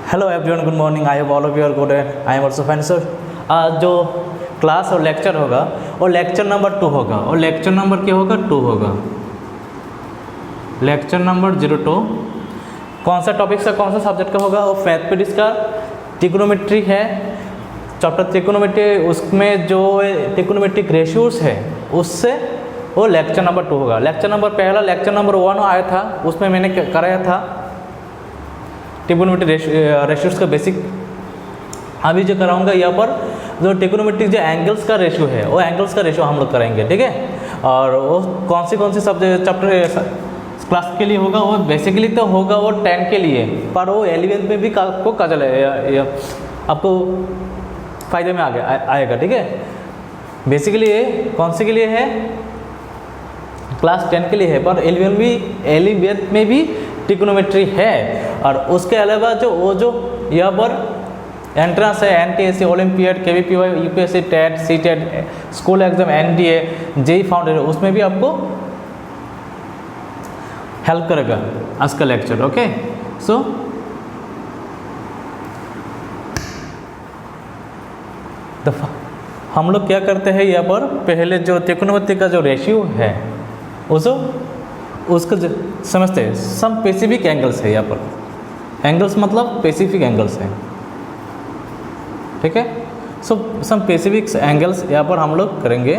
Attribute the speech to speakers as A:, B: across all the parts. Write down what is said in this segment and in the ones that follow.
A: Hello everyone, good morning. I hope all of you are good and I am also fine. So आज जो class और lecture होगा वो lecture number 2 होगा। और लेक्चर नंबर क्या होगा? 2 होगा। लेक्चर नंबर 02 कौन सा टॉपिक से कौन सा सब्जेक्ट का होगा? वो मैथमेटिक्स का ट्रिग्नोमेट्री है, चैप्टर ट्रिग्नोमेट्री। उसमें जो ट्रिग्नोमेट्रिक रेशियोज है उससे वो लेक्चर नंबर 2 होगा। लेक्चर नंबर पहला लेक्चर नंबर 1 आया था, उसमें मैंने कराया था ट्रिग्नोमेट्री रेशियोज का बेसिक। अभी जो कराऊंगा यहाँ पर जो ट्रिग्नोमेट्रिक जो एंगल्स का रेशियो है वो एंगल्स का रेशियो हम लोग कराएंगे, ठीक है। और वो कौन सी सब्जेक्ट चैप्टर क्लास के लिए होगा? वो बेसिकली तो होगा वो 10 के लिए, पर वो 11th में भी आपको काजल आपको फायदे में आएगा, ठीक है। बेसिकली ये कौन से के लिए है? क्लास 10 के लिए है, पर 11th में भी ट्रिग्नोमेट्री है। और उसके अलावा जो यहाँ पर एंट्रेंस है, NTSC, olympiad, KVPY, UPSC, TET, CTET, school exam, NDA, JEE foundation, उसमें भी आपको हेल्प करेगा आज का लेक्चर, ओके। सो हम लोग क्या करते हैं यहाँ पर, पहले जो ट्रिग्नोमेट्री का जो रेशियो है उसको समझते हैं। सम स्पेसिफिक एंगल्स है यहाँ पर, एंगल्स मतलब स्पेसिफिक एंगल्स है, ठीक है। सो सम स्पेसिफिक एंगल्स यहाँ पर हम लोग करेंगे।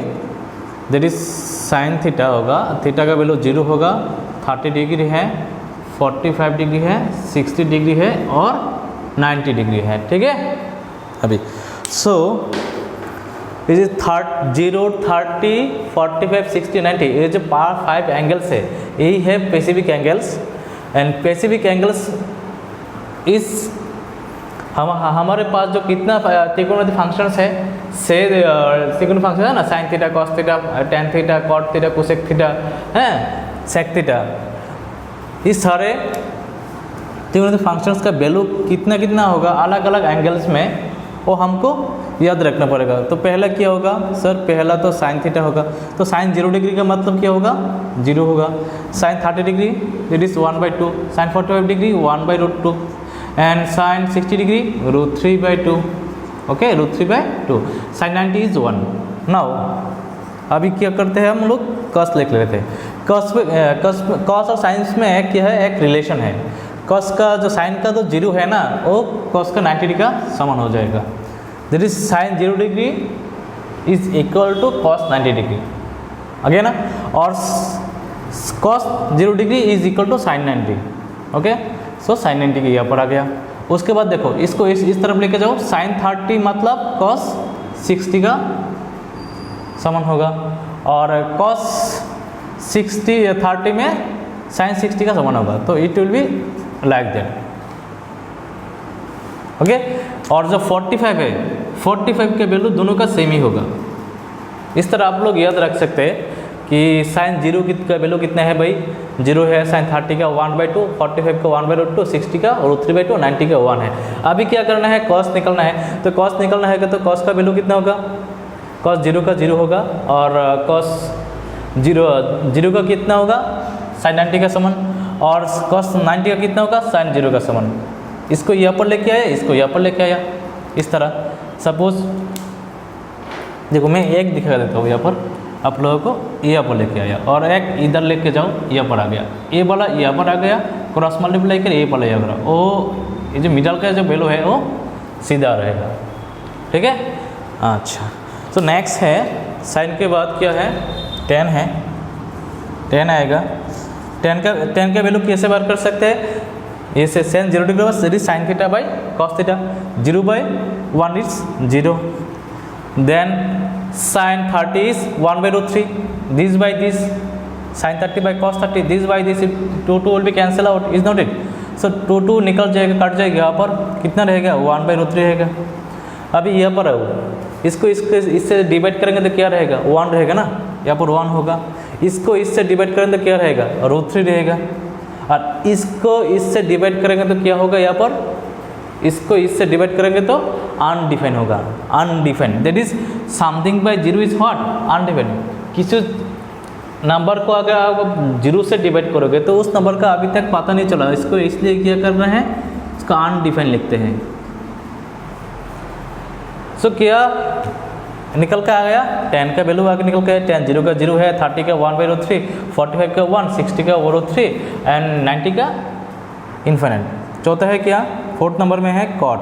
A: दैट इज साइन थीटा होगा, थीटा का वैल्यू 0 होगा, 30 डिग्री है, 45 डिग्री है, 60 डिग्री है और 90 डिग्री है, ठीक है। अभी सो इज 0, 30, 45, 60, 90, ये जो 5 एंगल्स है यही है specific angles. And specific angles इस हमारे पास जो कितना ट्रिग्नोमेट्री फंक्शंस है, से ट्रिग्नोमेट्री फंक्शन है ना, sine theta, cos theta, tan theta, cot theta, cosec theta, हैं सेक थीटा, इस सारे ट्रिग्नोमेट्री फंक्शंस का वैल्यू कितना होगा अलग अलग एंगल्स में, वो हमको याद रखना पड़ेगा। तो पहला क्या होगा सर? पहला तो साइन थीटा होगा, तो साइन 0 डिग्री का मतलब क्या होगा? 0 होगा। Sine 30 degree that is 1/2, sine 45 degree 1/√2, and sine 60 degree √3/2, okay, √3/2। Sine 90 is 1। Now अभी क्या करते हैं हम लोग? कॉस लिख लेते हैं। कॉस और साइंस में क्या है? एक रिलेशन है। कॉस का जो साइन का तो 0 है ना, वो कॉस का 90 डिग्री का समान हो जाएगा। That is sine 0 degree is equal to cos 90 degree, again ना। और cos 0 degree is equal to sine 90, okay. So sine 90 degree यहाँ पर आ गया। उसके बाद देखो इसको इस तरफ लेके जाओ, साइन 30 मतलब कॉस 60 का समान होगा, और कॉस 30 में साइन 60 का समान होगा, तो it will be like that, okay. और जो 45 है, 45 के वैल्यू दोनों का सेम ही होगा। इस तरह आप लोग याद रख सकते हैं कि साइन 0 का वैल्यू कितना है भाई? 0 है। साइन 30 का 1/2, 45 का 1/√2, 60 का √3/2, 90 का 1 है। अभी क्या करना है? कॉस निकलना है। तो कॉस निकलना है तो कॉस का वैल्यू कितना होगा? कॉस 0 का 0 होगा, और कॉस 0 का कितना होगा? साइन 90 का समान। और कॉस 90 का कितना होगा? साइन 0 का समान। इसको यहाँ पर लेके आया, इसको यहाँ पर लेके आया, इस तरह। सपोज देखो मैं एक दिखा देता हूँ यहाँ पर आप लोगों को, यहाँ पर लेके आया, और एक इधर लेके जाओ, यहाँ पर आ गया, ये वाला यहाँ पर आ गया, क्रॉस मल्टीप्लाई कर ये वाला यहाँ पर, वो ये जो मिडल का जो वैल्यू है वो सीधा रहेगा, ठीक है। अच्छा, तो नेक्स्ट है साइन के बाद क्या है? 10 है, 10 आएगा। 10 का वैल्यू कैसे बार कर सकते हैं? ऐसे साइन 0 डिग्री बस sine theta by cos theta, 0/1 is 0, then sine 30 is 1/√3, this by this, sin 30 by cos 30, this by this, 2 will be cancel out, is not it? So 2 निकल जाएगा, कट जाएगा, यहाँ पर कितना रहेगा? 1/√3 रहेगा। अभी यहाँ पर है, इसको इससे डिवाइड करेंगे तो क्या रहेगा? 1 रहेगा ना, यहाँ पर 1 होगा। इसको इससे डिवाइड करेंगे तो क्या रहेगा? √3 रहेगा। और इसको इससे डिवाइड करेंगे तो क्या होगा? यहाँ पर इसको इससे डिवाइड करेंगे तो अनडिफाइन होगा, undefined. That is something bye 0 is what? Undefined. किसी नंबर को अगर आप 0 से डिवाइड करोगे तो उस नंबर का अभी तक पता नहीं चला, इसको इसलिए क्या करना है? उसका अनडिफाइन लिखते हैं। सो क्या निकल के आ गया, 10 का वैल्यू आगे निकल के 10, 0 का 0 है, 30 का 1/3, 45 का 1, 60 का 1/3 एंड 90 का इन्फिनिट। चौथा है क्या, फोर्थ नंबर में है कॉट।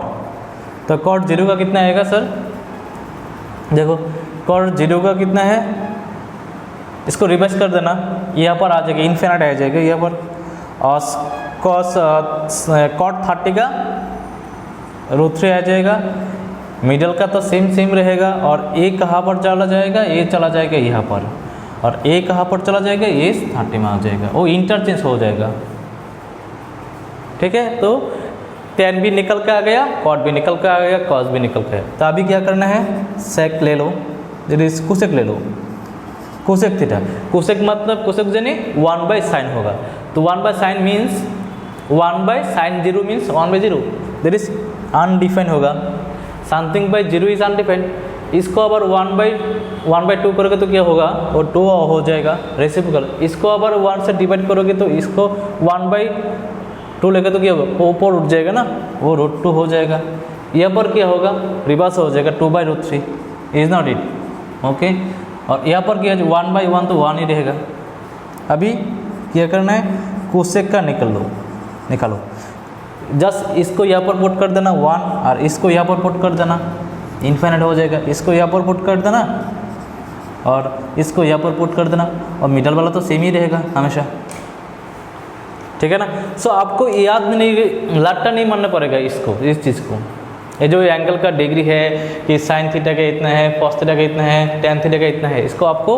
A: तो कॉट 0 का कितना आएगा सर, देखो कॉट 0 का कितना है, इसको रिवर्स कर देना, यहाँ पर आ जाएगा इन्फिनिट आ जाएगा यहाँ पर, और कॉस कॉट 30 का √3 आ जाएगा, मिडल का तो सेम रहेगा, और ए कहाँ पर चला जाएगा, ए चला जाएगा यहाँ पर, और ए कहाँ पर चला जाएगा, ए 30 में आ जाएगा, वो इंटरचेंज हो जाएगा। ठीक है, तो 10 भी निकल के आ गया, कॉट भी निकल के आ गया, कॉस भी निकल के। तो अभी क्या करना है, सेक ले लो, कुसेक ले लो, कुसेक थीटा। कुसेक मतलब कुसेक यानी 1/sin होगा, तो 1/sin means 1/sin 0 means 1/0, that is undefined होगा। Something by 0 is undefined. इसको अगर 1/2 करोगे तो क्या होगा, वो 2 हो जाएगा रेसिप्रोकल। इसको अगर 1 से डिवाइड करोगे तो इसको 1/2 लेकर तो क्या होगा, वो ऊपर उठ जाएगा ना, वो √2 हो जाएगा। यहाँ पर क्या होगा, रिवर्स हो जाएगा 2/√3, इज नॉट इट, ओके। और यहाँ पर क्या है 1/1 तो 1 ही रहेगा। अभी क्या करना है, कोसेक का निकालो, जस्ट इसको यहाँ पर पुट कर देना 1, और इसको यहाँ पर पुट कर देना, इन्फिनिट हो जाएगा। इसको यहाँ पर पुट कर देना और इसको यहाँ पर पुट कर देना, और मिडल वाला तो सेम ही रहेगा हमेशा, ठीक है ना। सो आपको याद नहीं, लट्टा नहीं मानना पड़ेगा इसको, इस चीज़ को। ये जो एंगल का डिग्री है कि साइन थीटा का इतना है, कॉस थीटा का इतना है, टेन थीटा का इतना है, इसको आपको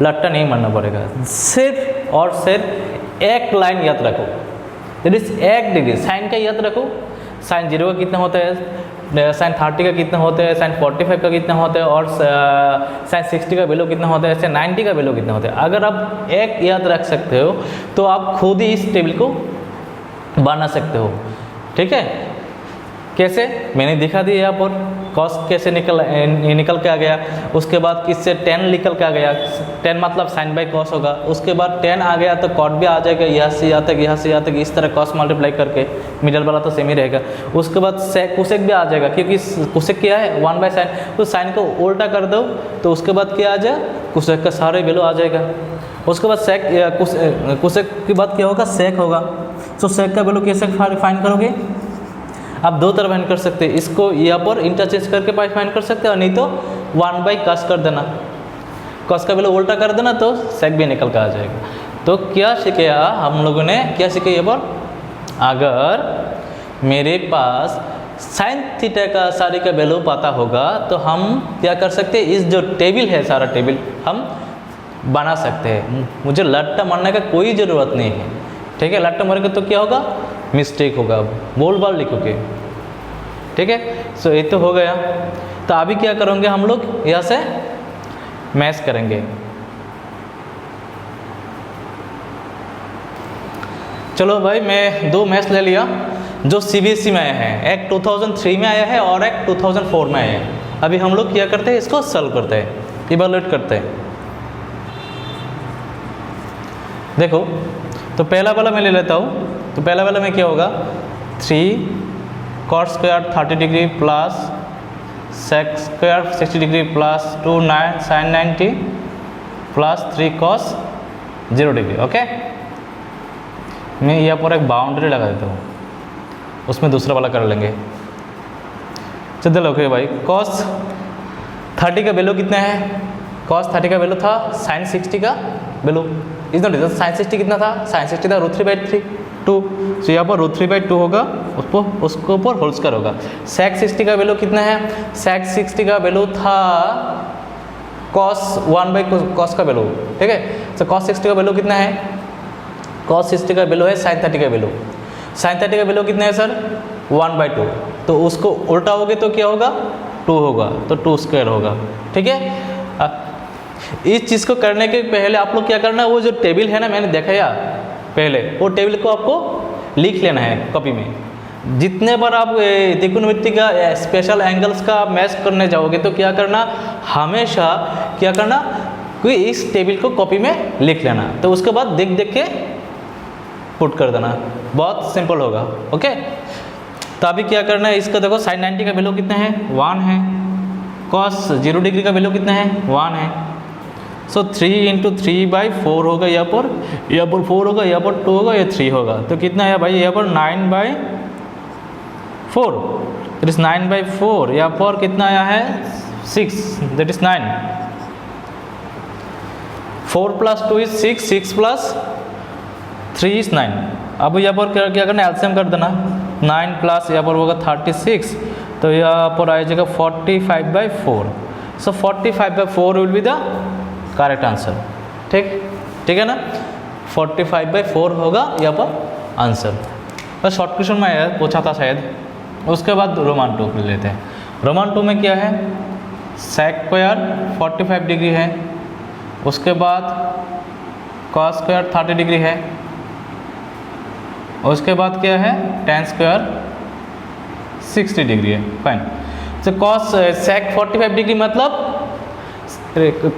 A: लट्टा नहीं मानना पड़ेगा। सिर्फ और सिर्फ एक लाइन याद रखो, दैट इज 1 डिग्री। साइन का याद रखो, साइन 0 का कितना होता है, साइन 30 का कितना होता है, साइन 45 का कितना होता है, और साइन 60 का वैल्यू कितना होता है, साइन 90 का वैल्यू कितना होता है। अगर आप एक याद रख सकते हो तो आप खुद ही इस टेबल को बना सकते हो, ठीक है। कैसे, मैंने दिखा दिया यहाँ पर कॉस कैसे निकल के आ गया, उसके बाद किससे 10 निकल के आ गया, 10 मतलब साइन बाई कॉस होगा, उसके बाद 10 आ गया तो कॉट भी आ जाएगा, यहाँ से यहाँ तक, यहाँ से यहाँ तक, इस तरह कॉस मल्टीप्लाई करके, मिडल वाला तो सेम ही रहेगा। उसके बाद कुसेक भी आ जाएगा, क्योंकि कुसेक क्या है 1/sin, तो साइन को उल्टा कर दो तो उसके बाद क्या आ जाए, कुसेक का सारे वैल्यू आ जाएगा। उसके बाद सेक, कुसेक के बाद क्या होगा, सेक होगा। तो सेक का वैल्यू कैसे फाइंड करोगे, आप दो तरह फाइंड कर सकते हैं, इसको यहाँ पर इंटरचेंज करके फाइंड कर सकते हैं, और नहीं तो 1/cos कर देना, कॉस का वैल्यू उल्टा कर देना तो सेक भी निकल कर आ जाएगा। तो क्या सीखे हम लोगों ने, क्या सीखे यहाँ पर, अगर मेरे पास साइन थीटा का सारे का वैल्यू पता होगा तो हम क्या कर सकते हैं, इस जो टेबल है सारा टेबल हम बना सकते हैं। मुझे लट्टा मारने का कोई ज़रूरत नहीं है, ठीक है। लट्टा मारेंगे तो क्या होगा, मिस्टेक होगा, बोल बाल लिखोगे, ठीक है। सो ये तो हो गया। तो अभी क्या करेंगे हम लोग, यहाँ से मैच करेंगे। चलो भाई, मैं 2 मैच ले लिया जो CBSE में आया है, एक 2003 में आया है और एक 2004 में आया है। अभी हम लोग क्या करते हैं, इसको सॉल्व करते हैं, इवैल्यूएट करते हैं। देखो, तो पहला वाला मैं ले लेता हूँ। तो पहला वाला में क्या होगा, 3 cos square 30 degree plus sec square 60 degree plus 2 sin 90 plus 3 cos 0 degree, okay. मैं यहाँ पर एक बाउंड्री लगा देता हूँ, उसमें दूसरा वाला कर लेंगे। चलो ओके भाई, cos 30 का वैल्यू कितना है, cos 30 का वैल्यू था sin 60 का value, is not is sin 60 कितना था, sin 60 था √3/3 2, तो यहाँ पर √3/2 होगा, उसको ऊपर होल स्क्वायर होगा। sec 60 का वैल्यू कितना है, sec 60 का वैल्यू था cos 1/cos का वैल्यू, ठीक है। तो cos 60 का वैल्यू कितना है, cos 60 का वैल्यू है sin 30 का वैल्यू। sin 30 का वैल्यू कितना है सर, 1/2, तो उसको उल्टा होगे तो क्या होगा, 2 होगा, तो 2 स्क्वायर होगा, ठीक है। इस चीज़ को करने के पहले आप लोग क्या करना है, वो जो टेबल है ना मैंने दिखाया पहले, वो टेबल को आपको लिख लेना है कॉपी में। जितने बार आप त्रिकोणमिति का स्पेशल एंगल्स का मैच करने जाओगे तो क्या करना, हमेशा क्या करना, कि इस टेबल को कॉपी में लिख लेना, तो उसके बाद देख देख के पुट कर देना, बहुत सिंपल होगा, ओके। तो अभी क्या करना है, इसका देखो साइन 90 का वैल्यू कितना है 1 है, कॉस 0 डिग्री का वैल्यू कितना है 1 है। सो 3 × 3/4 होगा यहाँ पर 4 होगा, यहाँ पर 2 होगा, ये 3 होगा। तो कितना है भाई यहाँ पर 9/4, दैट इज 9/4। यहाँ पर कितना आया है 6, दैट इज 9। 4 + 2 is 6, 6 + 3 is 9। अब यहाँ पर क्या करना है, एलसीएम कर देना। 9 प्लस यहाँ पर होगा 36, तो यहाँ पर आ जाएगा 45/4। सो 45/4 will be the correct answer. ठीक है ना, 45/4 होगा यहाँ पर आंसर। बस शॉर्ट क्वेश्चन में आया पूछा था शायद। उसके बाद रोमान 2 ले लेते हैं। रोमान 2 में क्या है, सेक स्क्वायर 45 डिग्री है, उसके बाद कॉस स्क्वायर 30 डिग्री है, उसके बाद क्या है टेन स्क्वायर 60 डिग्री है। फाइन। तो कॉस सेक 45 डिग्री मतलब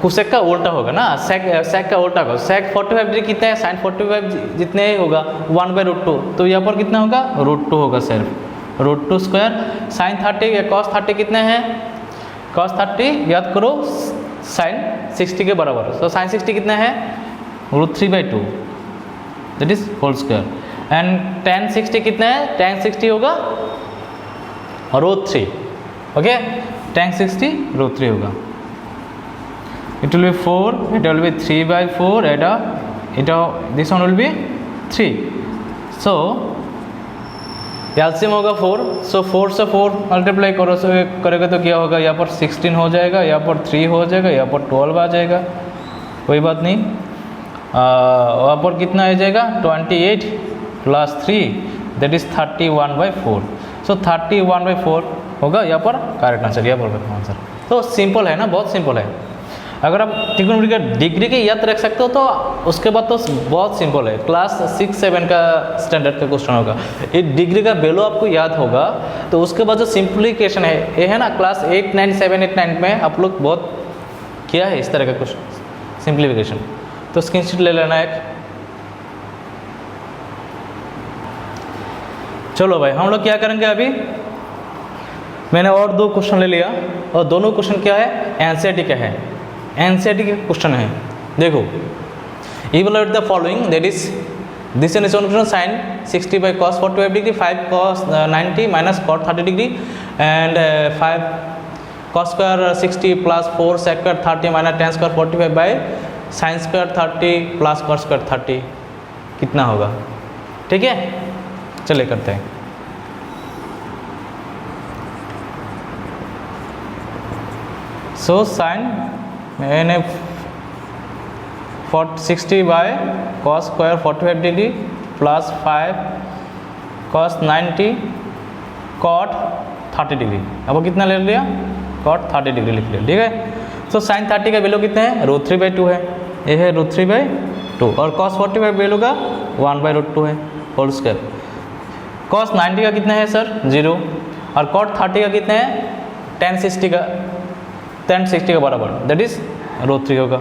A: कुसेक का उल्टा होगा ना, सेक का उल्टा होगा। सेक 45 डिग्री कितना है, साइन 45 जितने ही होगा 1/√2, तो यहाँ पर कितना होगा √2 होगा, सिर्फ √2 स्क्वायर। साइन 30 या कॉस 30 कितना है, कॉस 30 याद करो साइन 60 के बराबर। तो साइन 60 कितना है √3/2, that is whole square. And tan 60 कितना है, tan 60 होगा √3। ओके, tan 60 √3 होगा। It will be 4, it will be 3/4, this one will be 3. So LCM होगा 4, सो 4 से 4 मल्टीप्लाई करेगा तो क्या होगा, यहाँ पर 16 हो जाएगा, यहाँ पर 3 हो जाएगा, यहाँ पर 12 आ जाएगा, कोई बात नहीं। वहाँ पर कितना आ जाएगा 28 + 3, दैट इज 31/4। सो 31/4 होगा यहाँ पर करेक्ट आंसर, यहाँ पर आंसर। तो सिंपल है ना, बहुत सिंपल है। अगर आप त्रिकोणमिति का डिग्री के याद रख सकते हो तो उसके बाद तो बहुत सिंपल है। क्लास 6-7 का स्टैंडर्ड का क्वेश्चन होगा, ये डिग्री का वैल्यू आपको याद होगा। तो उसके बाद जो सिंप्लीकेशन है ये है ना, क्लास 8, 9, 7, 8, 9 में आप लोग बहुत किया है इस तरह का क्वेश्चन सिंप्लीफिकेशन। तो स्क्रीनशॉट ले लेना एक। चलो भाई हम लोग क्या करेंगे अभी, मैंने और 2 क्वेश्चन ले लिया, और दोनों क्वेश्चन क्या है एनसीईआरटी का है, एनसीईआरटी के क्वेश्चन है। देखो, evaluate the following, that is this is question sign 60/cos 45 degree, 5 cos 90 - cot 30 degree, and 5 cos square 60 + 4 sec square 30 - tan square 45/sin square 30 + cos square 30 कितना होगा। ठीक है, चलिए करते हैं। सो साइन मैंने 60/cos square 45 degree + 5 cos 90 cot 30 degree. अब वो कितना ले लिया, cot 30 डिग्री लिख लिया। ठीक है, तो साइन 30 का वैल्यू कितना है √3/2 है, ये है √3/2, और cos 45 वैल्यू का 1/√2 है होल स्क्वायर। cos 90 का कितना है सर 0, और cot 30 का कितना है tan 60 का बराबर, दैट इज √3 होगा।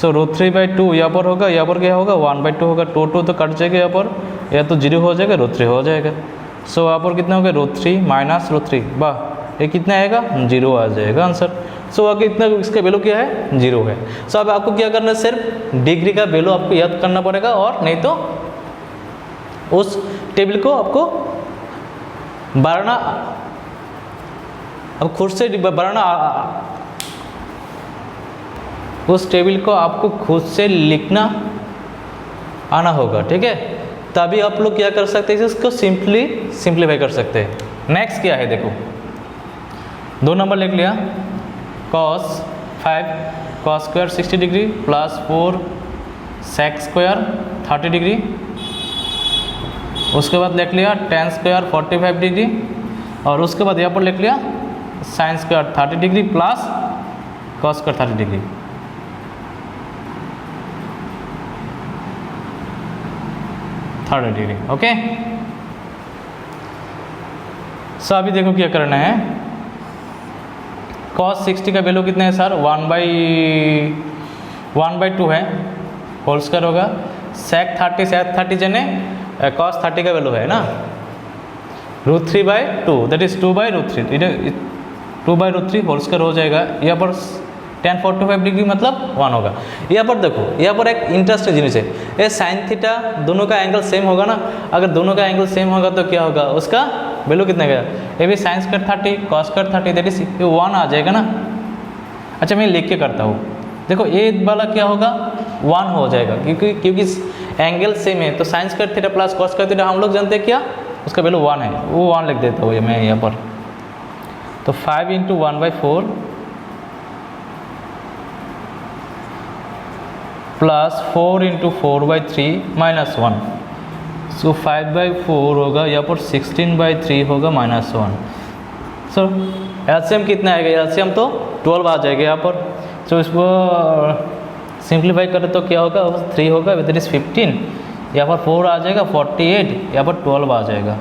A: सो √3/2 यहाँ पर होगा, यहाँ पर क्या होगा 1/2 होगा, 2 तो कट जाएगा, यहाँ पर या तो 0 हो जाएगा, √3 हो जाएगा। सो यहाँ पर कितना होगा √3 - √3, वाह ये कितना आएगा 0 आ जाएगा आंसर। सो आगे इतना इसका वैल्यू क्या है 0 है। सो अब आपको क्या करना है, सिर्फ डिग्री का वैल्यू आपको याद करना पड़ेगा, और नहीं तो उस टेबल को आपको बढ़ाना, अब खुद से बढ़ाना, उस टेबल को आपको खुद से लिखना आना होगा। ठीक है, तभी आप लोग क्या कर सकते हैं, इसको सिंप्लीफाई कर सकते हैं। नेक्स्ट क्या है देखो, 2 नंबर लिख लिया, cos 5 cos square 60 degree + 4 sec square 30 degree, उसके बाद लिख लिया tan स्क्वायर 45 डिग्री, और उसके बाद यहाँ पर लिख लिया sin square 30 degree + cos square 30 degree. Degree. Okay, so अभी देखो क्या करना है, cos 60 का वैल्यू कितना है सर 1/2 है, होल स्क्वायर होगा। sec 30 जने cos 30 का वैल्यू है ना, √3/2 दैट इज 2/√3, 2/√3 होल स्क्वायर हो जाएगा। यहाँ पर tan 45 डिग्री मतलब 1 होगा। यहाँ पर देखो, यहाँ पर एक इंटरेस्टिंग जिनिस है, ये साइन थीटा दोनों का एंगल सेम होगा ना। अगर दोनों का एंगल सेम होगा तो क्या होगा, उसका वैल्यू कितना गया, ये भी sign square 30 cos square 30 that is 1 आ जाएगा ना। अच्छा मैं लिख के करता हूँ, देखो ये वाला क्या होगा 1 हो जाएगा, क्योंकि एंगल सेम है तो sine square theta plus cos square theta हम लोग जानते हैं क्या, उसका वैल्यू 1 है, वो 1 लिख देता हूँ मैं यहाँ पर। तो 5 × 1/4 प्लस 4 × 4/3 माइनस 1, सो 5/4 होगा, यहाँ पर 16/3 होगा माइनस 1। सो एलसीएम कितना आएगा, एलसीएम तो 12 आ जाएगा यहाँ पर। तो इसको सिंप्लीफाई करें तो क्या होगा, 3 होगा विद इज 15, यहाँ पर 4 आ जाएगा 48, यहाँ पर 12 आ जाएगा।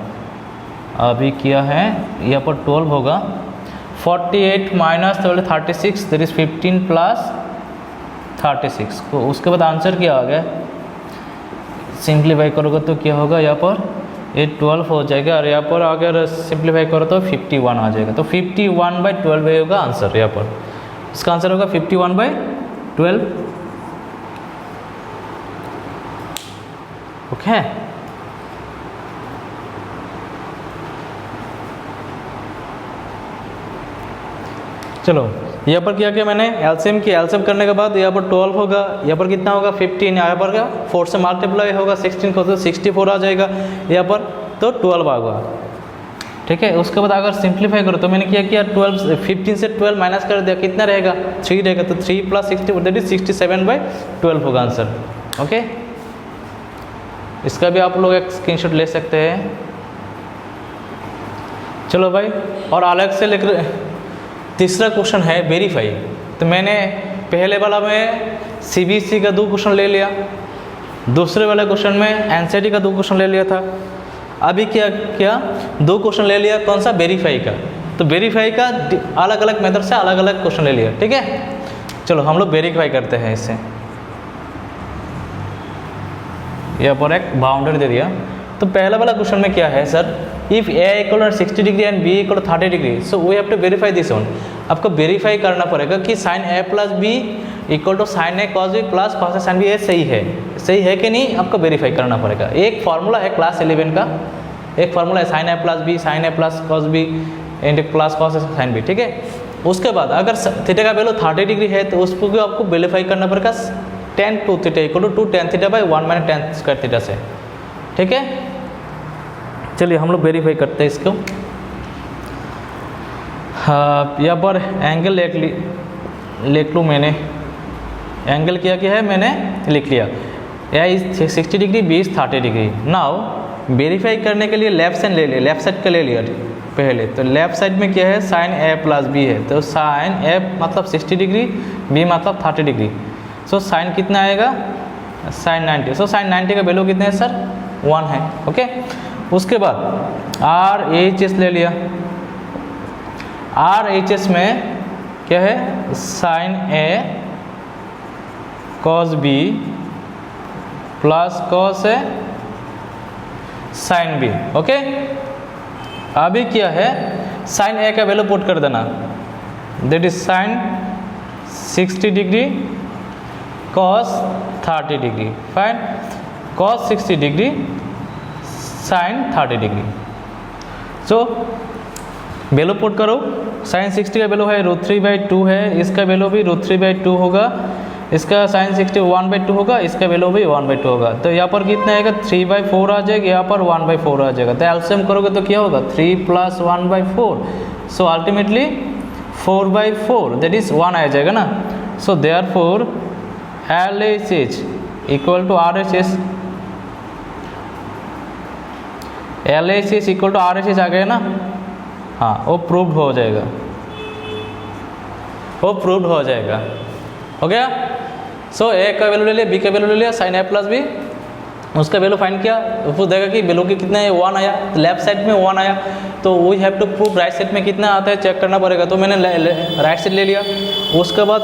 A: अभी क्या है, यहाँ पर 12 होगा, 48 माइनस 12 36 दैट इज 15 प्लस 36 को, उसके बाद आंसर क्या आ गया, सिंप्लीफाई करोगे तो क्या होगा, यहाँ पर ये 12 हो जाएगा और यहाँ पर अगर सिंप्लीफाई करो तो 51 आ जाएगा। तो 51/12 होगा आंसर, यहाँ पर इसका आंसर होगा 51/12। ओके चलो, यहाँ पर क्या किया मैंने, एलसीएम की, एलसीएम करने के बाद यहाँ पर 12 होगा, यहाँ पर कितना होगा 15, यहाँ पर क्या 4 से मल्टीप्लाई होगा 16 को तो 64 आ जाएगा यहाँ पर, तो 12 आ गया। ठीक है, उसके बाद अगर सिंप्लीफाई करो तो मैंने क्या किया, 15 से 12 माइनस कर दिया, कितना रहेगा 3 रहेगा, तो 3 + 64 दैट इज 67/12 होगा आंसर। ओके, इसका भी आप लोग एक स्क्रीनशॉट ले सकते हैं। चलो भाई, और अलग से लेकर तीसरा क्वेश्चन है वेरीफाई। तो मैंने पहले वाला में सीबीएसई का 2 क्वेश्चन ले लिया, दूसरे वाले क्वेश्चन में एनसीईआरटी का 2 क्वेश्चन ले लिया था। अभी क्या 2 क्वेश्चन ले लिया, कौन सा, वेरीफाई का। तो वेरीफाई का अलग अलग मेथड से अलग अलग क्वेश्चन ले लिया। ठीक है, चलो हम लोग वेरीफाई करते हैं इससे। यहाँ पर एक बाउंड्री दे दिया। तो पहला वाला क्वेश्चन में क्या है sir, if a = 60 degree and b = 30 degree, so we have to verify this one. आपको वेरीफाई करना पड़ेगा कि sin a + b = sin a cos b plus cos a sin b, ये सही है कि नहीं, आपको वेरीफाई करना पड़ेगा। एक फार्मूला है क्लास 11 का, एक फार्मूला है sin a + b sin a + cos b plus cos a sin b। ठीक है, उसके बाद अगर थीटा का वैल्यू 30 डिग्री है तो उसको भी आपको वेरीफाई करना पड़ेगा tan 2θ = 2 tan θ/1 - tan square theta से। ठीक है, चलिए हम लोग वेरीफाई करते हैं इसको। हाँ, यहाँ पर एंगल लिख लूँ मैंने, एंगल क्या है मैंने लिख लिया, a is 60 degree, b is 30 degree. Now verify करने के लिए लेफ्ट साइड ले लिया, लेफ्ट साइड का ले लिया पहले। तो लेफ्ट साइड में क्या है, sin a + b है, तो sin a मतलब 60 डिग्री, b मतलब 30 डिग्री। सो साइन कितना आएगा, sin 90। सो sin 90 का वैल्यू कितना है सर, 1 है। ओके, उसके बाद RHS ले लिया, RHS में क्या है, sin A cos B plus cos A sin B। Okay, अभी क्या है, sin A का वैल्यू पुट कर देना, that is sin 60 degree cos 30 degree, fine, cos 60 degree sin 30 degree. So value put करो, sin 60 का वैल्यू है √3/2 है, इसका वैल्यू भी √3/2 होगा, इसका sin 60 1/2 होगा, इसका वैल्यू भी 1/2 होगा। तो यहाँ पर कितना आएगा, 3/4 आ जाएगा, यहाँ पर 1/4 आ जाएगा। तो एलसीएम करोगे तो क्या होगा, 3 + 1/4, सो अल्टीमेटली 4/4 दैट इज 1 आ जाएगा ना। So therefore LHS = RHS, LHS = RHS आ गया ना, हाँ वो प्रूव्ड हो जाएगा, वो प्रूव्ड हो जाएगा। हो गया। सो A का वैल्यू ले लिया, B का वैल्यू ले लिया, sin A + B, उसका वैल्यू फाइंड किया, वो देखा कि वैल्यू की कितना है, 1 आया, लेफ्ट साइड में 1 आया, तो we have to prove right side में कितना आता है चेक करना पड़ेगा। तो मैंने राइट साइड ले लिया, उसके बाद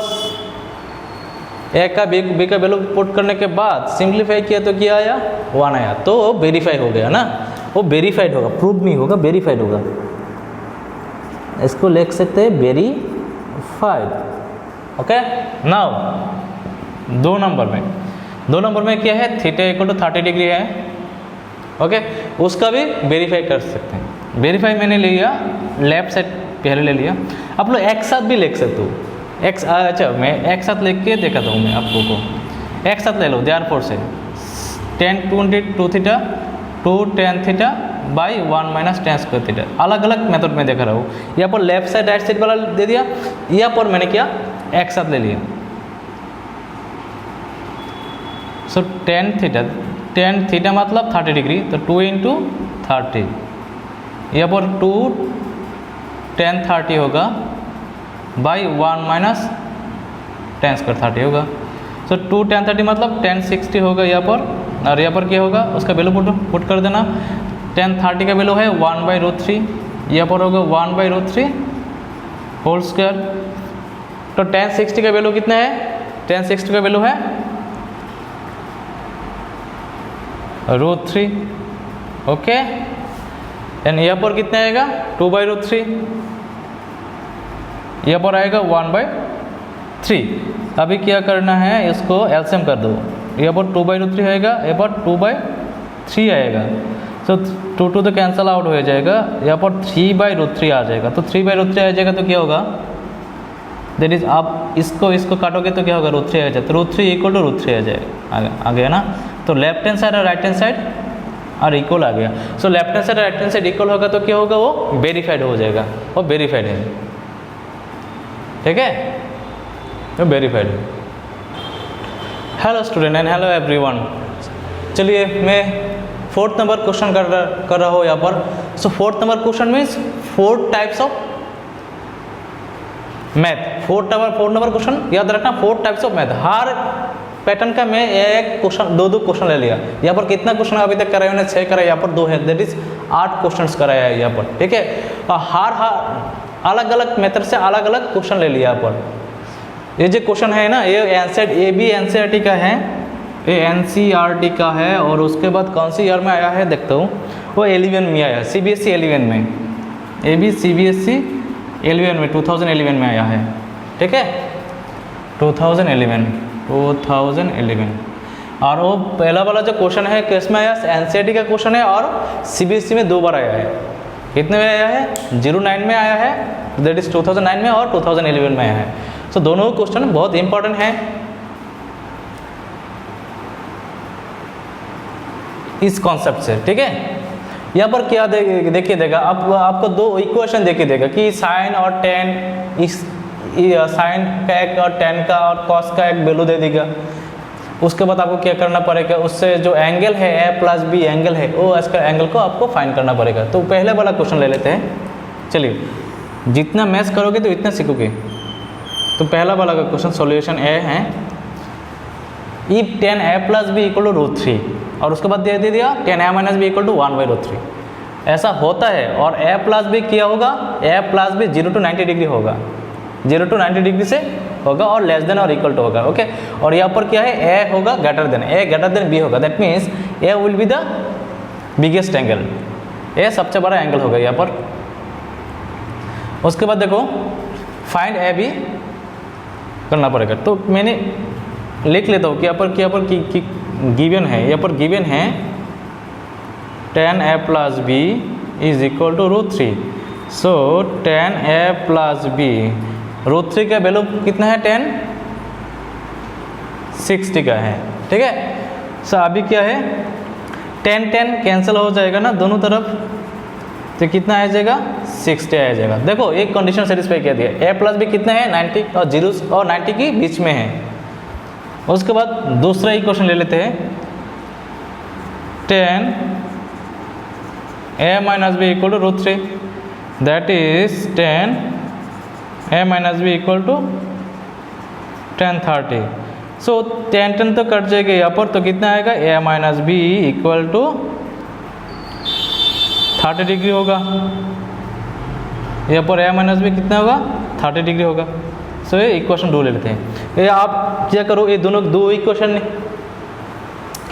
A: A का B का वैल्यू पुट करने के बाद सिंप्लीफाई किया तो क्या आया, 1 आया, तो वेरीफाई हो गया ना। वो वेरीफाइड होगा, प्रूव नहीं होगा, वेरीफाइड होगा। इसको लिख सकते हैं वेरीफाइड। ओके, नाउ 2 नंबर में क्या है, थीटा इक्वल टू 30 डिग्री है। ओके, उसका भी वेरीफाई कर सकते हैं। वेरीफाई मैंने ले लिया, लेफ्ट साइड पहले ले लिया। आप लोग एक साथ भी लिख सकते हो। अच्छा, मैं एक साथ लिख के दिखाता हूँ मैं आपको को। एक साथ ले लो, देयरफॉर से tan 22 theta 2 tan theta by 1 minus tan square theta. अलग अलग मेथड में दिखा रहा हूँ। यहाँ पर लेफ्ट साइड राइट साइड वाला दे दिया, यहाँ पर मैंने क्या एक साथ ले लिया। सो tan थीटा मतलब 30 डिग्री, तो 2 इंटू 30, यहाँ पर 2 tan 30 होगा बाई 1 माइनस tan स्क्वायर 30 होगा। सो 2 tan 30 मतलब tan 60 होगा यहाँ पर, और यहाँ पर क्या होगा उसका वैल्यू पुट कर देना। tan 30 का वैल्यू है 1/√3, यहाँ पर होगा 1/√3 होल स्क्वायर। तो tan 60 का वैल्यू कितना है, tan 60 का वैल्यू है √3। ओके, एंड यहाँ पर कितना आएगा 2/√3, यहाँ पर आएगा 1/3। अभी क्या करना है, इसको एलसीएम कर दो। यहाँ पर 2/√3 आएगा, यहाँ पर 2/3 आएगा। तो 2 तो कैंसल आउट हो जाएगा, यहाँ पर 3/√3 आ जाएगा। तो 3/√3 आ जाएगा तो क्या होगा, दैट इज आप इसको काटोगे तो क्या होगा, √3 आ जाएगा। तो √3 इक्वल टू √3 आ जाएगा, आ गया ना। तो लेफ्ट हैंड साइड और राइट हैंड साइड और इक्वल आ गया। सो लेफ्ट हैंड साइड और राइट हैंड साइड इक्वल होगा तो क्या होगा, वो वेरीफाइड हो जाएगा। वो वेरीफाइड है, ठीक है, वो वेरीफाइड है। Hello student and hello everyone. चलिए मैं 4th नंबर क्वेश्चन कर रहा हूँ यहाँ पर। सो 4th number question means 4 types of math. 4 number question याद रखना, 4 types of math. Her pattern का मैं एक क्वेश्चन 2 क्वेश्चन ले लिया। यहाँ पर कितना क्वेश्चन अभी तक कराया मैंने, 6 कराया, यहाँ पर 2 है, दैट इज 8 क्वेश्चन कराया है यहाँ पर, ठीक है। हर अलग अलग मेथड से अलग अलग क्वेश्चन ले लिया यहाँ पर। ये जो क्वेश्चन है ना, ये भी एनसीईआरटी का है, ये एनसीईआरटी का है। और उसके बाद कौन सी ईयर में आया है देखता हूँ, वो 11 में आया, सीबीएसई 11 में, ये भी सीबीएसई 11 में 2011 में आया है, ठीक है, 2011। और वो पहला वाला जो क्वेश्चन है किस में आया, एनसीईआरटी का क्वेश्चन है और सीबीएसई में 2 बार आया है। कितने में आया है, 09 में आया है, दैट इज 2009 में, और 2011 में आया है। सो दोनों क्वेश्चन बहुत इंपॉर्टेंट है इस कॉन्सेप्ट से, ठीक है। यहाँ पर क्या देखिए देगा, आपको 2 इक्वेशन देखिए देगा कि साइन और टेन, इस साइन का एक और टेन का और कॉस का एक वैल्यू दे देगा। उसके बाद आपको क्या करना पड़ेगा, उससे जो एंगल है A+B एंगल है, वो इसका एंगल को आपको फाइंड करना पड़ेगा। तो पहले वाला क्वेश्चन ले लेते हैं। चलिए, जितना मैथ्स करोगे तो इतना सीखोगे। तो पहला वाला का क्वेश्चन सॉल्यूशन ए है, if tan A+B equal to √3, और उसके बाद दे दिया tan A - B equal to 1/√3। ऐसा होता है, और A+B क्या होगा, A+B 0 to 90 डिग्री होगा, 0 to 90 डिग्री से होगा, और लेस देन और इक्वल टू होगा, ओके। और यहाँ पर क्या है, A होगा ग्रेटर देन B होगा, that means A will be the biggest angle, A सबसे बड़ा एंगल होगा यहाँ पर। उसके बाद देखो फाइंड AB करना पड़ेगा। तो मैंने लिख लेता हूँ कि यहाँ पर गिवन है, यहाँ पर गिवन है tan A+B is equal to √3। So tan A+B √3 का वैल्यू कितना है, tan 60 का है, ठीक है। सो अभी क्या है, tan कैंसिल हो जाएगा ना दोनों तरफ, तो कितना आ जाएगा, 60 आ जाएगा। देखो एक कंडीशन सेटिस्फाई किया दिया, A+B कितना है, 90 और 0 और 90 के बीच में है। उसके बाद दूसरा इक्वेशन ले लेते हैं, tan A - B equal to √3, that is tan A - B equal to tan 30। So tan तो कट जाएगा यहाँ पर, तो कितना आएगा, A - B equal to 30 degree होगा। यहाँ पर A - B कितना होगा, 30 डिग्री होगा। सो ये इक्वेशन 2 ले लेते हैं। ये आप क्या करो, ये दोनों 2 इक्वेशन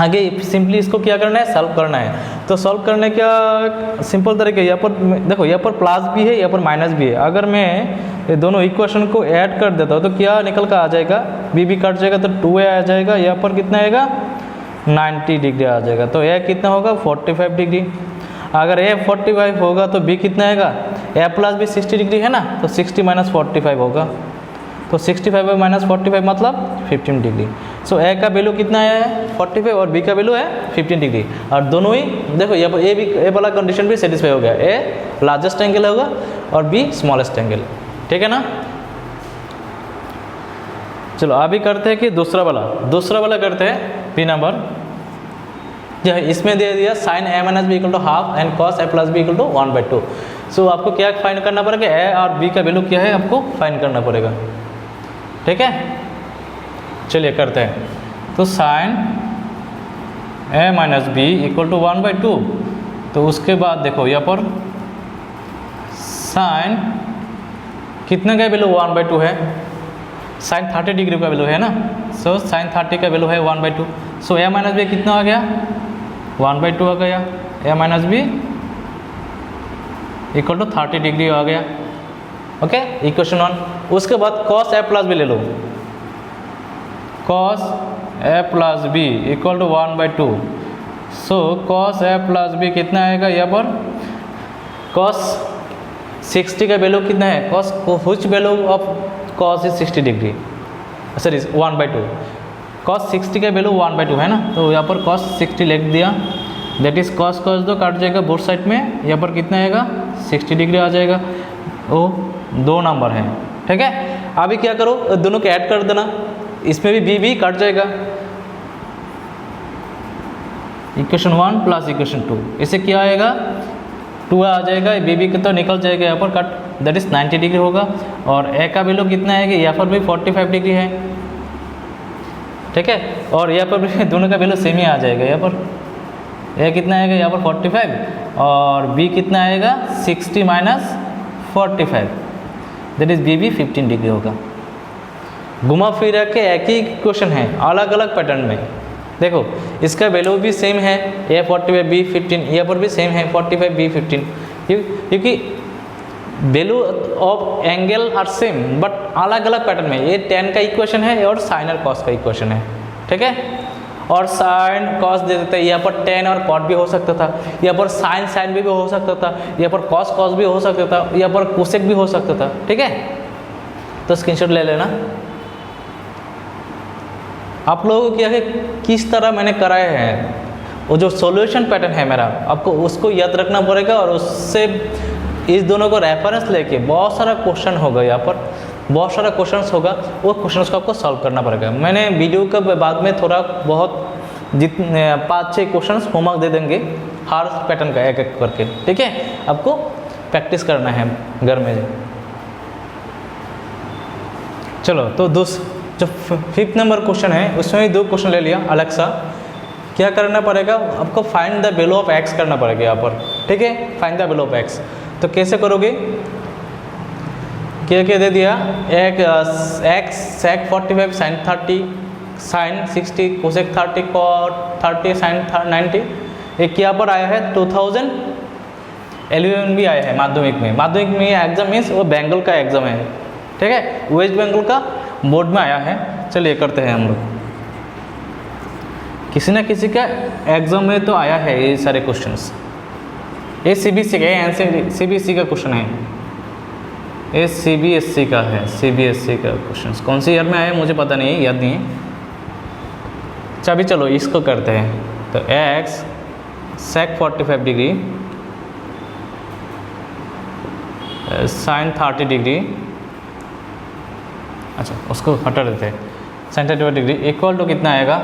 A: आगे सिंपली इसको क्या करना है, सॉल्व करना है। तो सॉल्व करने का सिंपल तरीका, यहाँ पर देखो यहाँ पर प्लस भी है, यहाँ पर माइनस भी है। अगर मैं ये दोनों इक्वेशन को ऐड कर देता हूँ तो क्या निकल कर आ जाएगा, बी भी कट जाएगा तो 2a आ जाएगा, यहाँ पर कितना आएगा 90 डिग्री आ जाएगा। तो a कितना होगा 45 डिग्री। अगर a 45 होगा तो b कितना आएगा, a प्लस b 60 डिग्री है ना, तो 60 माइनस 45 होगा। तो 65 माइनस 45 मतलब 15 डिग्री। सो a का वैल्यू कितना है 45 और b का वैल्यू है 15 डिग्री। और दोनों ही देखो यहाँ पर a वाला कंडीशन भी सेटिस्फाई हो गया, a लार्जेस्ट एंगल होगा और b स्मॉलेस्ट एंगल, ठीक है ना। चलो अभी करते हैं कि दूसरा वाला करते हैं, बी नंबर जो है इसमें दे दिया sine a minus B equal to half and cos a plus B equal to 1/2। So आपको क्या फाइंड करना पड़ेगा, a और b का वैल्यू क्या है आपको फाइंड करना पड़ेगा, ठीक है। चलिए करते हैं। तो sine a minus B equal to 1/2। तो उसके बाद देखो यहाँ पर साइन कितने का वैल्यू 1/2 है, साइन 30 डिग्री का वैल्यू है ना। सो साइन 30 का वैल्यू है 1/2। सो a माइनस बी कितना आ गया 1/2 आ गया, a minus B equal to 30 degree आ गया। Okay, equation 1। उसके बाद कॉस a प्लस बी ले लो, cos a plus B equal to 1/2। So cos a plus B कितना आएगा, यहाँ पर कॉस 60 का वैल्यू कितना है, cos which value of cos is 60 degree, sorry 1/2। Cos 60 का वैल्यू 1/2 है ना, तो यहाँ पर कॉस 60 लिख दिया, दैट इज कॉस दो काट जाएगा बोथ साइड में, यहाँ पर कितना आएगा 60 डिग्री आ जाएगा। वो 2 नंबर है, ठीक है। अभी क्या करो, दोनों को ऐड कर देना, इसमें भी b कट जाएगा, इक्वेशन 1 प्लस इक्वेशन 2, इससे क्या आएगा 2 आ जाएगा, b का तो निकल जाएगा यहाँ पर कट, दैट इज 90 डिग्री होगा। और a का वैल्यू कितना है, यहाँ पर भी 45 डिग्री है, ठीक है। और यहाँ पर भी दोनों का वैल्यू सेम ही आ जाएगा, यहाँ पर a कितना आएगा यहाँ पर 45 और b कितना आएगा 60 माइनस 45, दैट इज b भी 15 डिग्री होगा। घुमा फिरा के एक ही क्वेश्चन है, अलग अलग पैटर्न में। देखो इसका वैल्यू भी सेम है, a 45 b 15, यहाँ पर भी सेम है 45 b 15, क्योंकि value of angle are same but अलग अलग पैटर्न में। ये tan का इक्वेशन है और साइन और कॉस का इक्वेशन है, ठीक है। और साइन कॉस दे देते हैं, यहाँ पर tan और cot भी हो सकता था, यहाँ पर साइन भी हो सकता था, यहाँ पर कॉस भी हो सकता था, यहाँ पर कोसेक भी हो सकता था, ठीक है। तो स्क्रीनशॉट ले लेना। आप लोगों को क्या है किस तरह मैंने कराए हैं, वो जो सॉल्यूशन पैटर्न है मेरा, आपको उसको याद रखना पड़ेगा और उससे इस दोनों को रेफरेंस लेके बहुत सारा क्वेश्चन होगा, यहाँ पर बहुत सारा क्वेश्चंस होगा, वो क्वेश्चंस को आपको सॉल्व करना पड़ेगा। मैंने वीडियो के बाद में थोड़ा बहुत जितने 5-6 क्वेश्चंस होमवर्क दे देंगे हर पैटर्न का एक एक करके, ठीक है। आपको प्रैक्टिस करना है घर में। चलो तो जो 5th नंबर क्वेश्चन है उसमें ही 2 क्वेश्चन ले लिया अलग सा। क्या करना पड़ेगा आपको, find the value of x करना पड़ेगा यहाँ पर, ठीक है। Find the value of x, तो कैसे करोगे, क्या क्या दे दिया, एक x sec 45 sin 30 sin 60 cosec 30 cot 30 sin 90। एक यहाँ पर आया है 2011 भी आया है माध्यमिक में एग्जाम मीन्स वो बंगाल का एग्जाम है, ठीक है, वेस्ट बंगाल का बोर्ड में आया है। चलिए करते हैं हम लोग, किसी ना किसी का एग्जाम में तो आया है ये सारे क्वेश्चंस। ये CBSE का CBSE का क्वेश्चन है, ये CBSE का है, CBSE का क्वेश्चंस कौन से ईयर में आया मुझे पता नहीं है, याद नहीं है। चलो इसको करते हैं। तो x sec 45 degree sin 30 degree, अच्छा उसको हटा देते हैं, sin 30 डिग्री इक्वल टू कितना आएगा,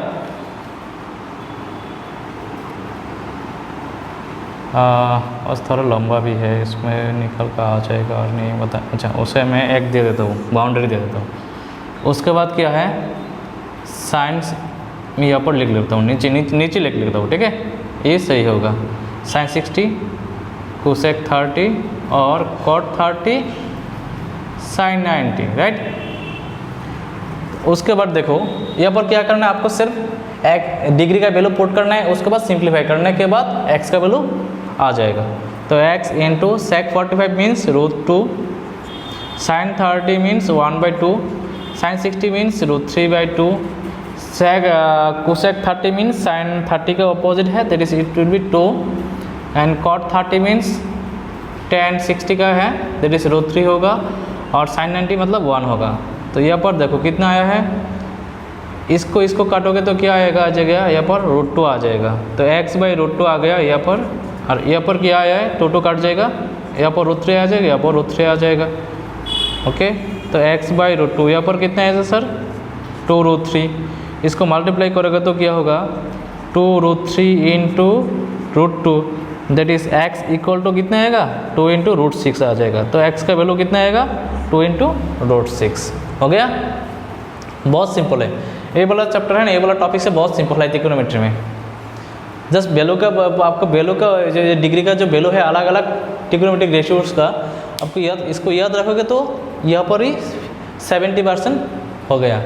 A: और थोड़ा लंबा भी है, इसमें निकल कर आ जाएगा और नहीं बता, अच्छा उसे मैं एक दे देता हूँ, बाउंड्री दे देता हूँ। उसके बाद क्या है, साइंस मैं यहाँ पर लिख लेता हूँ, नीचे लिख लेता हूँ, ठीक है, ये सही होगा। साइन 60 कोसेक 30 और कॉट 30 साइन 90, राइट। उसके बाद देखो यहाँ पर क्या करना है आपको, सिर्फ एक डिग्री का वैल्यू पुट करना है, उसके बाद सिंप्लीफाई करने के बाद x का वैल्यू आ जाएगा। तो x into sec 45 means √2, sin 30 means 1/2, sin 60 means √3/2, sec cosec 30 means sin 30 का अपोजिट है, that is it will be 2, and cot 30 means tan 60 का है, दैट इज √3 होगा, और sin 90 मतलब 1 होगा। तो यहाँ पर देखो कितना आया है, इसको काटोगे तो क्या आएगा, आ जाएगा यहाँ पर √2 आ जाएगा। तो x/√2 आ गया यहाँ पर, और यहाँ पर क्या आया है, 2 काट जाएगा, यहाँ पर √3 आ जाएगा, यहाँ पर √3 आ जाएगा। ओके, तो x/√2 यहाँ पर कितना है सर, 2√3, इसको मल्टीप्लाई करोगे तो क्या होगा, 2√3 into √2, that is x equal to कितना आएगा, 2 इंटू √6 आ जाएगा। तो x का वैल्यू कितना आएगा, 2 इंटू √6 हो गया। बहुत सिंपल है ये वाला चैप्टर है ना, ये वाला टॉपिक से बहुत सिंपल है ट्रिग्नोमेट्री में। जस्ट वैल्यू का आपको वैल्यू का जो डिग्री का जो वैल्यू है अलग अलग ट्रिग्नोमेट्रिक रेशियोज का, आपको इसको याद रखोगे तो यहाँ पर ही 70% हो गया।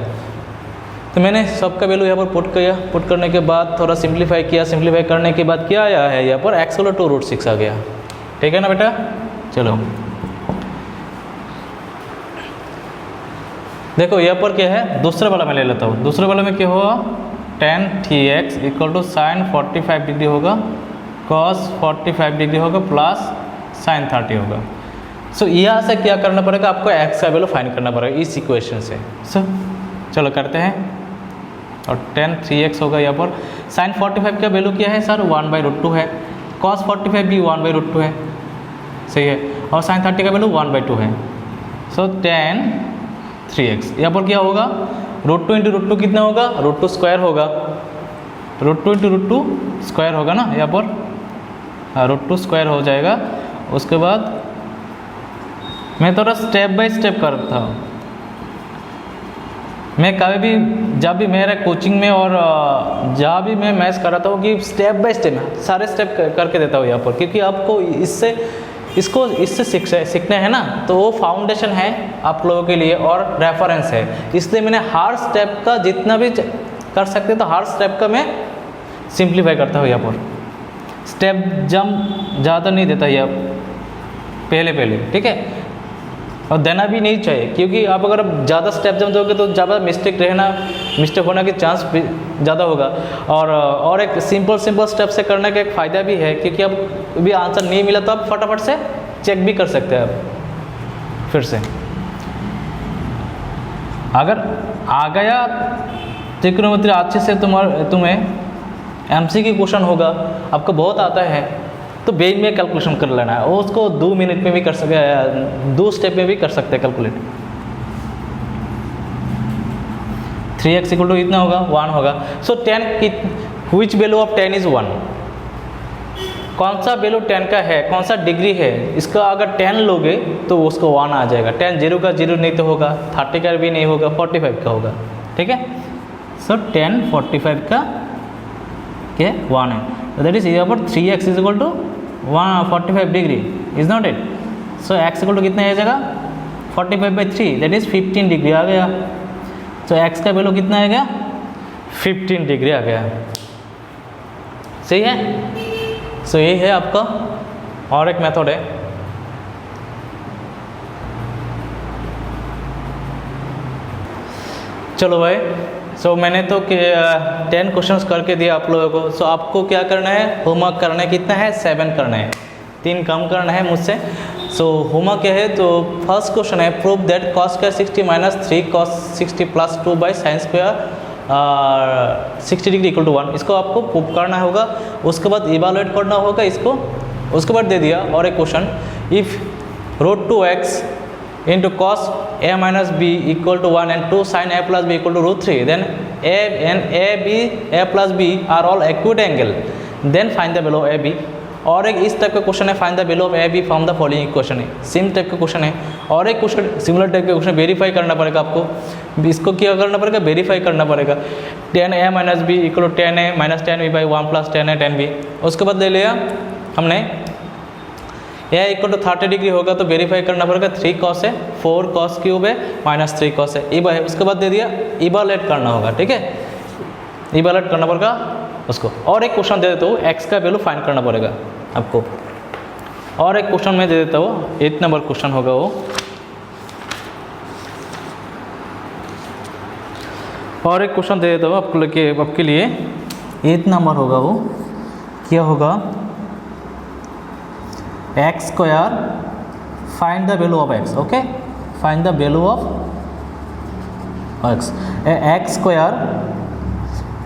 A: तो मैंने सबका वैल्यू यहाँ पर पुट किया, पुट करने के बाद थोड़ा सिंप्लीफाई किया, सिंप्लीफाई करने के बाद क्या आया है यहाँ पर x को 2√6 आ गया। ठीक है ना बेटा, चलो देखो यहाँ पर क्या है, दूसरे वाला मैं ले लेता हूँ। दूसरे वाला में क्या होगा, tan 3x equal to sin 45 degree होगा, cos 45 डिग्री होगा, प्लस sin 30 होगा। सो यहाँ से क्या करना पड़ेगा, आपको x का वैल्यू फाइंड करना पड़ेगा इस इक्वेशन से। सो चलो करते हैं, और tan 3x होगा यहाँ पर, sin 45 का वैल्यू क्या है सर, 1/√2 है, cos 45 भी 1/√2 है, सही है, और sin 30 का वैल्यू 1/2 है। सो tan 3x यहाँ पर क्या होगा, √2 इंटू √2 कितना होगा, √2 स्क्वायर होगा, √2 इंटू √2 स्क्वायर होगा ना यहाँ पर, √2 स्क्वायर हो जाएगा। उसके बाद मैं थोड़ा स्टेप बाय स्टेप करता हूँ। मैं कभी भी जब भी मेरा कोचिंग में और जहाँ भी मैं मैथ्स कराता हूँ कि स्टेप बाय स्टेप सारे स्टेप करके देता हूँ यहाँ पर, क्योंकि आपको इससे सीखना है ना, तो वो फाउंडेशन है आप लोगों के लिए और रेफरेंस है। इसलिए मैंने हर स्टेप का जितना भी कर सकते तो हर स्टेप का मैं सिंप्लीफाई करता हूँ यहाँ पर, स्टेप जंप ज़्यादा नहीं देता ये पहले, ठीक है, और देना भी नहीं चाहिए, क्योंकि आप अगर ज़्यादा स्टेप जंप दोगे तो ज़्यादा मिस्टेक होने के चांस ज़्यादा होगा। और एक सिंपल स्टेप से करने का एक फ़ायदा भी है, क्योंकि अब भी आंसर नहीं मिला तो आप फटाफट से चेक भी कर सकते हैं आप फिर से। अगर आ गया ट्रिग्नोमेट्री अच्छे से तुम्हें MCQ क्वेश्चन होगा, आपको बहुत आता है, तो बेज में कैलकुलेशन कर लेना है, वो उसको 2 मिनट में भी कर सकते, 2 स्टेप में भी कर सकते हैं कैलकुलेट। 3x इक्वल टू इतना होगा, 1 होगा। सो 10 व्हिच वैल्यू ऑफ 10 इज 1, कौन सा वैल्यू 10 का है, कौन सा डिग्री है, इसका अगर 10 लोगे तो उसको 1 आ जाएगा। 10 0 का 0 नहीं तो होगा, 30 का भी नहीं होगा, 45 का होगा, ठीक है। सो 10 45 का क्या 1 है, दैट इज यहाँ पर 3x is equal to 45 degree, is not it. So x equal to कितना आ जाएगा, 45/3, दैट इज 15 डिग्री आ गया। सो x का वैल्यू कितना आ गया, 15 डिग्री आ गया, सही है। सो ये है आपका, और एक मेथड है, चलो भाई। सो मैंने तो 10 क्वेश्चंस करके दिया आप लोगों को। सो आपको क्या करना है, होमवर्क करना है, कितना है 7 करना है, 3 कम करना है मुझसे। सो होमवर्क क्या है, तो फर्स्ट क्वेश्चन है, prove that cos square 60 minus 3 cos 60 plus 2 by sine square 60 degree equal to 1। इसको आपको प्रूव करना होगा, उसके बाद इवेलुएट करना होगा इसको। उसके बाद दे दिया और एक question, if √2x into cos a minus b equal to 1 and 2 sin a plus b equal to √3, then a and a plus b are all acute angle, then find the value of ab। और एक इस type का question है, find the value of ab from the following equation है, same type का question है। और एक क्वेश्चन सिमिलर टाइप का क्वेश्चन वेरीफाई करना पड़ेगा आपको, इसको क्या करना पड़ेगा, वेरीफाई करना पड़ेगा। 10a minus b equal to 10a minus 10b by 1 plus 10a 10b। उसके बाद ले लिया हमने a इक्वल टू 30 डिग्री होगा तो वेरीफाई करना पड़ेगा 3 cos है, 4 cos क्यूब है, माइनस 3 cos है, इबा है। उसके बाद दे दिया इवालुएट करना होगा, ठीक है। इवैल्यूएट करना पड़ेगा उसको। और एक क्वेश्चन दे देता हूँ, एक्स का वैल्यू फाइंड करना पड़ेगा आपको। और एक क्वेश्चन मैं दे देता हूँ, 8 नंबर क्वेश्चन होगा वो। और एक क्वेश्चन दे देता हूँ आपके लिए 8 नंबर होगा वो। क्या होगा, X square find the value of X. Okay, find the value of X. X square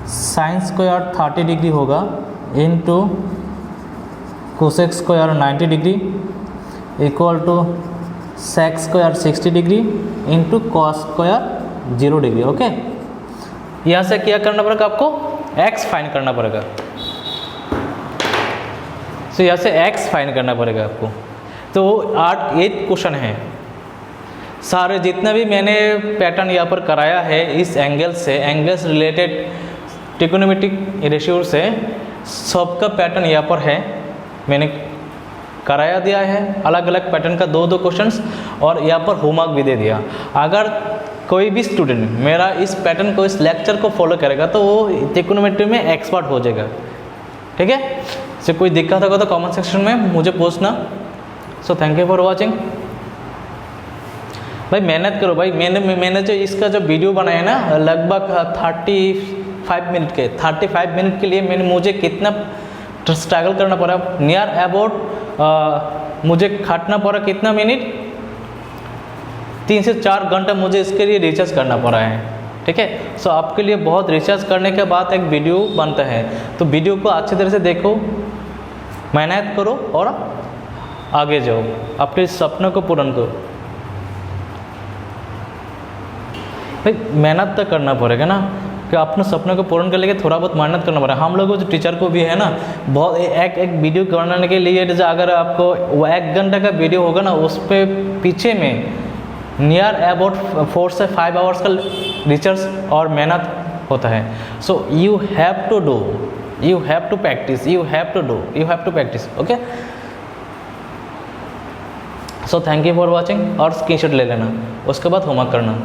A: sine square 30 degree होगा into cosec square 90 degree equal to sec square 60 degree into cos square 0 degree. Okay, यहाँ से क्या करना पड़ेगा आपको, x find करना पड़ेगा। तो यहाँ से x फाइंड करना पड़ेगा आपको। तो 8 क्वेश्चन है सारे, जितना भी मैंने पैटर्न यहाँ पर कराया है इस एंगल से, एंगल्स रिलेटेड ट्रिगोनोमेट्रिक रेशियो से, सबका पैटर्न यहाँ पर है, मैंने कराया दिया है। अलग अलग पैटर्न का 2-2 क्वेश्चंस, और यहाँ पर होमवर्क भी दे दिया। अगर कोई भी स्टूडेंट मेरा इस पैटर्न को, इस लेक्चर को फॉलो करेगा तो वो ट्रिगोनोमेट्री में एक्सपर्ट हो जाएगा। ठीक है, से कोई दिक्कत होगा तो कमेंट सेक्शन में मुझे पूछना। सो थैंक यू फॉर वॉचिंग। भाई मेहनत करो भाई। मैंने जो इसका जो वीडियो बनाया ना, लगभग 35 मिनट के, 35 मिनट के लिए मुझे कितना स्ट्रगल करना पड़ा, नियर अबाउट मुझे खाटना पड़ा कितना मिनट, 3 से 4 घंटा मुझे इसके लिए रिसर्च करना पड़ा है। ठीक है, सो आपके लिए बहुत रिसर्च करने के बाद एक वीडियो बनता है। तो वीडियो को अच्छी तरह से देखो, मेहनत करो और आगे जाओ, अपने सपनों को पूर्ण करो। भाई मेहनत तो करना पड़ेगा ना, कि अपने सपनों को पूर्ण करने के लिए थोड़ा बहुत मेहनत करना पड़ेगा। हम लोगों जो टीचर को भी है ना, बहुत एक वीडियो बनाने के लिए, जैसे अगर आपको 1 घंटे का वीडियो होगा ना, उस पर पीछे में नियर अबाउट 4 से 5 आवर्स का रिसर्च और मेहनत होता है। So you have to do, you have to practice, you have to do, you have to practice. Okay, so thank you for watching. और स्क्रीनशॉट ले लेना, उसके बाद होमवर्क करना।